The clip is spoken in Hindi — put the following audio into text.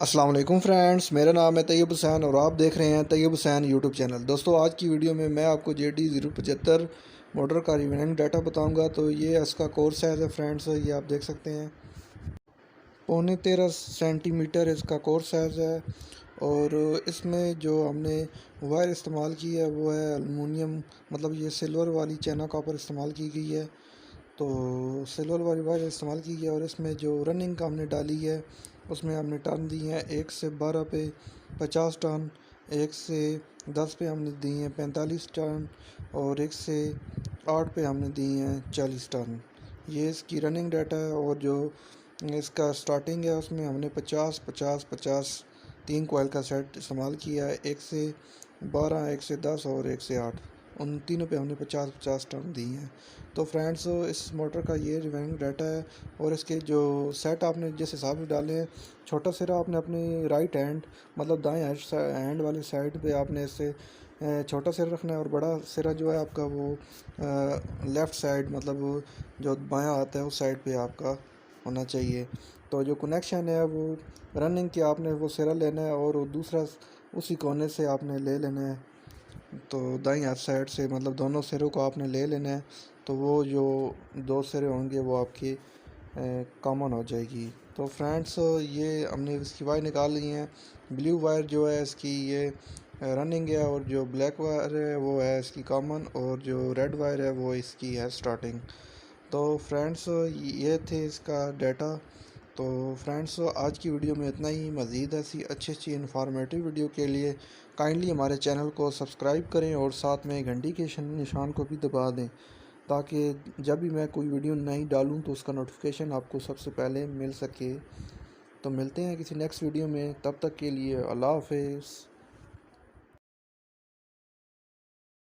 अस्सलाम वालेकुम फ्रेंड्स, मेरा नाम है तैयब हुसैन और आप देख रहे हैं तैयब हुसैन यूट्यूब चैनल। दोस्तों, आज की वीडियो में मैं आपको JD075 मोटर का रिवीनिंग डाटा बताऊंगा। तो ये इसका कोर साइज़ है फ्रेंड्स, ये आप देख सकते हैं। 13.5 सेंटीमीटर इसका कोर साइज़ है। और इसमें जो हमने वायर इस्तेमाल की है वो है अलमुनियम, मतलब ये सिल्वर वाली चाइना कॉपर इस्तेमाल की गई है। तो सिल्वर वाली वायर इस्तेमाल की है और इसमें जो रनिंग का हमने डाली है उसमें हमने टर्न दी हैं 1 से 12 पे 50 टर्न, 1 से 10 पे हमने दी हैं 45 टर्न और 1 से 8 पे हमने दी हैं 40 टर्न। ये इसकी रनिंग डाटा है। और जो इसका स्टार्टिंग है उसमें हमने 50 50 50 तीन कोयल का सेट इस्तेमाल किया है। 1 से 12, 1 से 10 और 1 से 8, उन तीनों पे हमने 50 50 टर्न दी हैं। तो फ्रेंड्स, इस मोटर का ये रिवाइंग डाटा है। और इसके जो सेट आपने जिस हिसाब से डाले हैं, छोटा सिरा आपने अपनी राइट हैंड मतलब दाएं हैंड वाली साइड पे आपने इससे छोटा सिरा रखना है और बड़ा सिरा जो है आपका वो लेफ़्ट साइड मतलब वो जो बायां आता है उस साइड पे आपका होना चाहिए। तो जो कनेक्शन है वो रनिंग के आपने वो सिरा लेना है और वो दूसरा उसी कोने से आपने ले लेना है। तो दाईं हाथ साइड से मतलब दोनों सिरों को आपने ले लेना है। तो वो जो दो सिरे होंगे वो आपकी कॉमन हो जाएगी। तो फ्रेंड्स, ये हमने इसकी वायर निकाल ली है। ब्लू वायर जो है इसकी ये रनिंग है और जो ब्लैक वायर है वो है इसकी कॉमन और जो रेड वायर है वो इसकी है स्टार्टिंग। तो फ्रेंड्स, ये थे इसका डाटा। तो फ्रेंड्स, आज की वीडियो में इतना ही। मज़ीद ऐसी अच्छी अच्छी इन्फॉर्मेटिव वीडियो के लिए काइंडली हमारे चैनल को सब्सक्राइब करें और साथ में घंटी के निशान को भी दबा दें, ताकि जब भी मैं कोई वीडियो नई डालूं तो उसका नोटिफिकेशन आपको सबसे पहले मिल सके। तो मिलते हैं किसी नेक्स्ट वीडियो में, तब तक के लिए अल्लाह हाफ़िज़।